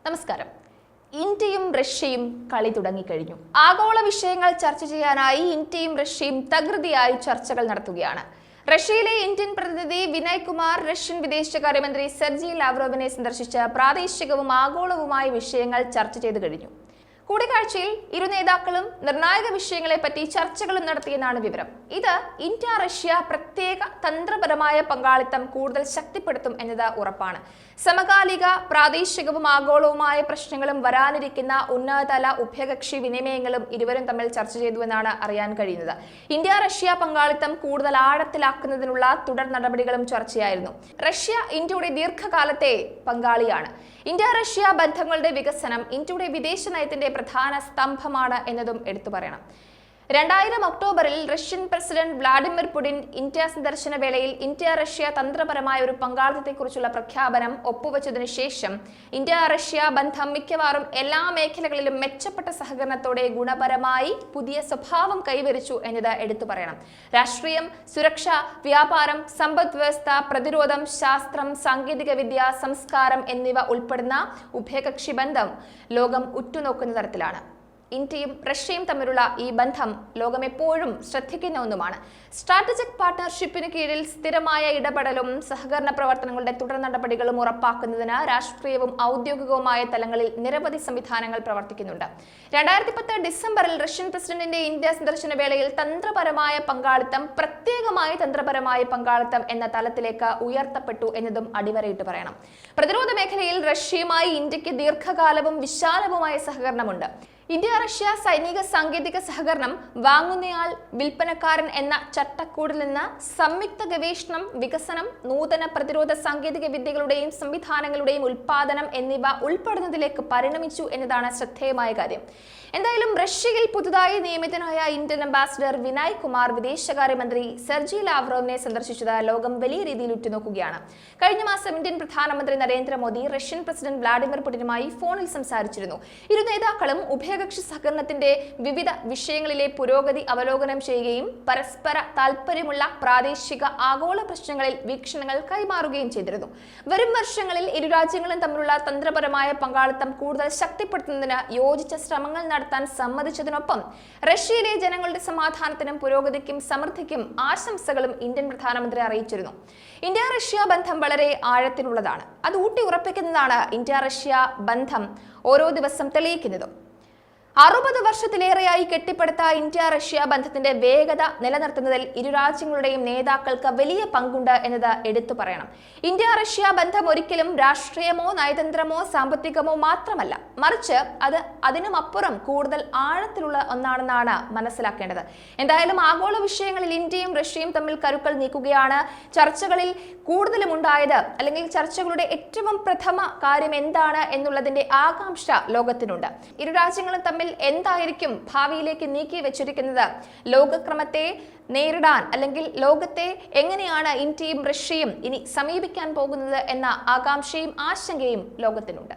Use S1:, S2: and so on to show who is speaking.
S1: നമസ്കാരം. ഇന്ത്യയും റഷ്യയും കളി തുടങ്ങിക്കഴിഞ്ഞു. ആഗോള വിഷയങ്ങൾ ചർച്ച ചെയ്യാനായി ഇന്ത്യയും റഷ്യയും തകൃതിയായി ചർച്ചകൾ നടത്തുകയാണ്. റഷ്യയിലെ ഇന്ത്യൻ പ്രതിനിധി വിനയ് കുമാർ റഷ്യൻ വിദേശകാര്യമന്ത്രി സെർജി ലാവ്റോവിനെ സന്ദർശിച്ച് പ്രാദേശികവും ആഗോളവുമായ വിഷയങ്ങൾ ചർച്ച ചെയ്തു കഴിഞ്ഞു. കൂടിക്കാഴ്ചയിൽ ഇരു നേതാക്കളും നിർണായക വിഷയങ്ങളെപ്പറ്റി ചർച്ചകളും നടത്തിയെന്നാണ് വിവരം. ഇത് ഇന്ത്യ റഷ്യ പ്രത്യേക തന്ത്രപരമായ പങ്കാളിത്തം കൂടുതൽ ശക്തിപ്പെടുത്തും എന്നത് ഉറപ്പാണ്. സമകാലിക പ്രാദേശികവും ആഗോളവുമായ പ്രശ്നങ്ങളും വരാനിരിക്കുന്ന ഉന്നതതല ഉഭയകക്ഷി വിനിമയങ്ങളും ഇരുവരും തമ്മിൽ ചർച്ച ചെയ്തുവെന്നാണ് അറിയാൻ കഴിയുന്നത്. ഇന്ത്യ റഷ്യ പങ്കാളിത്തം കൂടുതൽ ആഴത്തിലാക്കുന്നതിനുള്ള തുടർ നടപടികളും ചർച്ചയായിരുന്നു. റഷ്യ ഇന്ത്യയുടെ ദീർഘകാലത്തെ പങ്കാളിയാണ്. ഇന്ത്യ റഷ്യ ബന്ധങ്ങളുടെ വികസനം ഇന്ത്യയുടെ വിദേശ നയത്തിന്റെ പ്രധാന സ്തംഭമാണ് എന്നതും എടുത്തു പറയണം. 2000 ഒക്ടോബറിൽ Russian president Vladimir Putin India സന്ദർശന വേളയിൽ ഇന്ത്യ റഷ്യ തന്ത്രപരമായ ഒരു പങ്കാളിത്തത്തെക്കുറിച്ചുള്ള പ്രഖ്യാപനം ഒപ്പുവെച്ചതിനു ശേഷം ഇന്ത്യ റഷ്യ ബന്ധം മിക്കവാറും എല്ലാ മേഖലകളിലും മെച്ചപ്പെട്ട സഹകരണത്തോടെ ഗുണപരമായി പുതിയ സ്വഭാവം കൈവരിച്ചു എന്നത് എടുത്തു പറയണം. രാഷ്ട്രീയം, സുരക്ഷ, വ്യാപാരം, സമ്പദ് വ്യവസ്ഥ, പ്രതിരോധം, ശാസ്ത്രം, സാങ്കേതിക വിദ്യ, സംസ്കാരം എന്നിവ ഉൾപ്പെടുന്ന ഉഭയകക്ഷി ബന്ധം ലോകം ഉറ്റുനോക്കുന്ന തരത്തിലാണ്. ഇന്ത്യയും റഷ്യയും തമ്മിലുള്ള ഈ ബന്ധം ലോകം എപ്പോഴും ശ്രദ്ധിക്കുന്ന ഒന്നുമാണ്. സ്ട്രാറ്റജിക് പാർട്ട്ണർഷിപ്പിന് കീഴിൽ സ്ഥിരമായ ഇടപെടലും സഹകരണ പ്രവർത്തനങ്ങളുടെ തുടർ നടപടികളും ഉറപ്പാക്കുന്നതിന് രാഷ്ട്രീയവും ഔദ്യോഗികവുമായ തലങ്ങളിൽ നിരവധി സംവിധാനങ്ങൾ പ്രവർത്തിക്കുന്നുണ്ട്. 2010 ഡിസംബറിൽ റഷ്യൻ പ്രസിഡന്റിന്റെ ഇന്ത്യ സന്ദർശന വേളയിൽ തന്ത്രപരമായ പങ്കാളിത്തം പ്രത്യേകമായി തന്ത്രപരമായ പങ്കാളിത്തം എന്ന തലത്തിലേക്ക് ഉയർത്തപ്പെട്ടു എന്നതും അടിവരയിട്ട് പറയണം. പ്രതിരോധ മേഖലയിൽ റഷ്യയുമായി ഇന്ത്യക്ക് ദീർഘകാലവും വിശാലവുമായ സഹകരണമുണ്ട്. ഇന്ത്യ റഷ്യ സൈനിക സാങ്കേതിക സഹകരണം, വാങ്ങുന്നയാൾ വിൽപ്പനക്കാരൻ എന്ന ചട്ടക്കൂടിൽ നിന്ന് സംയുക്ത ഗവേഷണം, വികസനം, നൂതന പ്രതിരോധ സാങ്കേതിക വിദ്യകളുടെയും സംവിധാനങ്ങളുടെയും ഉൽപാദനം എന്നിവ ഉൾപ്പെടുന്നതിലേക്ക് പരിണമിച്ചു എന്നതാണ് ശ്രദ്ധേയമായ കാര്യം. എന്തായാലും റഷ്യയിൽ പുതുതായി നിയമിതനായ ഇന്ത്യൻ അംബാസിഡർ വിനയ് കുമാർ വിദേശകാര്യമന്ത്രി സെർജി ലാവ്റോവിനെ സന്ദർശിച്ചത് ലോകം വലിയ രീതിയിൽ ഉറ്റുനോക്കുകയാണ്. കഴിഞ്ഞ മാസം ഇന്ത്യൻ പ്രധാനമന്ത്രി നരേന്ദ്രമോദി റഷ്യൻ പ്രസിഡന്റ് വ്ളാഡിമിർ പുടിനുമായി ഫോണിൽ സംസാരിച്ചിരുന്നു. ഇരു നേതാക്കളും ഉഭയകക്ഷി സഹകരണത്തിന്റെ വിവിധ വിഷയങ്ങളിലെ പുരോഗതി അവലോകനം ചെയ്യുകയും പരസ്പര താൽപര്യമുള്ള പ്രാദേശിക ആഗോള പ്രശ്നങ്ങളിൽ വീക്ഷണങ്ങൾ കൈമാറുകയും ചെയ്തിരുന്നു. വരും വർഷങ്ങളിൽ ഇരു രാജ്യങ്ങളും തമ്മിലുള്ള തന്ത്രപരമായ പങ്കാളിത്തം കൂടുതൽ ശക്തിപ്പെടുത്തുന്നതിന് യോജിച്ച ശ്രമങ്ങൾ നടത്താൻ സമ്മതിച്ചതിനൊപ്പം റഷ്യയിലെ ജനങ്ങളുടെ സമാധാനത്തിനും പുരോഗതിക്കും സമൃദ്ധിക്കും ആശംസകളും ഇന്ത്യൻ പ്രധാനമന്ത്രി അറിയിച്ചിരുന്നു. ഇന്ത്യ റഷ്യ ബന്ധം വളരെ ആഴത്തിലുള്ളതാണ്. അത് ഊട്ടി ഉറപ്പിക്കുന്നതാണ് ഇന്ത്യ റഷ്യ ബന്ധം ഓരോ ദിവസം തെളിയിക്കുന്നതും. 60 വർഷത്തിലേറെയായി കെട്ടിപ്പടുത്ത ഇന്ത്യ റഷ്യ ബന്ധത്തിന്റെ വേഗത നിലനിർത്തുന്നതിൽ ഇരു രാജ്യങ്ങളുടെയും നേതാക്കൾക്ക് വലിയ പങ്കുണ്ട് എന്നത് എടുത്തു പറയണം. ഇന്ത്യ റഷ്യ ബന്ധം ഒരിക്കലും രാഷ്ട്രീയമോ നയതന്ത്രമോ സാമ്പത്തികമോ മാത്രമല്ല, മറിച്ച് അത് അതിനുമപ്പുറം കൂടുതൽ ആഴത്തിലുള്ള ഒന്നാണെന്നാണ് മനസ്സിലാക്കേണ്ടത്. എന്തായാലും ആഗോള വിഷയങ്ങളിൽ ഇന്ത്യയും റഷ്യയും തമ്മിൽ കരുക്കൾ നീക്കുകയാണ്. ചർച്ചകളിൽ കൂടുതലും ഉണ്ടായത്, അല്ലെങ്കിൽ ചർച്ചകളുടെ ഏറ്റവും പ്രഥമ കാര്യം എന്താണ് എന്നുള്ളതിന്റെ ആകാംക്ഷ ലോകത്തിനുണ്ട്. ഇരു രാജ്യങ്ങളും തമ്മിൽ എന്തായിരിക്കും ഭാവിയിലേക്ക് നീക്കി വെച്ചിരിക്കുന്നത്, ലോകക്രമത്തെ നേരിടാൻ അല്ലെങ്കിൽ ലോകത്തെ എങ്ങനെയാണ് ഇന്ത്യയും റഷ്യയും ഇനി സമീപിക്കാൻ പോകുന്നത് എന്ന ആകാംക്ഷയും ആശങ്കയും ലോകത്തിനുണ്ട്.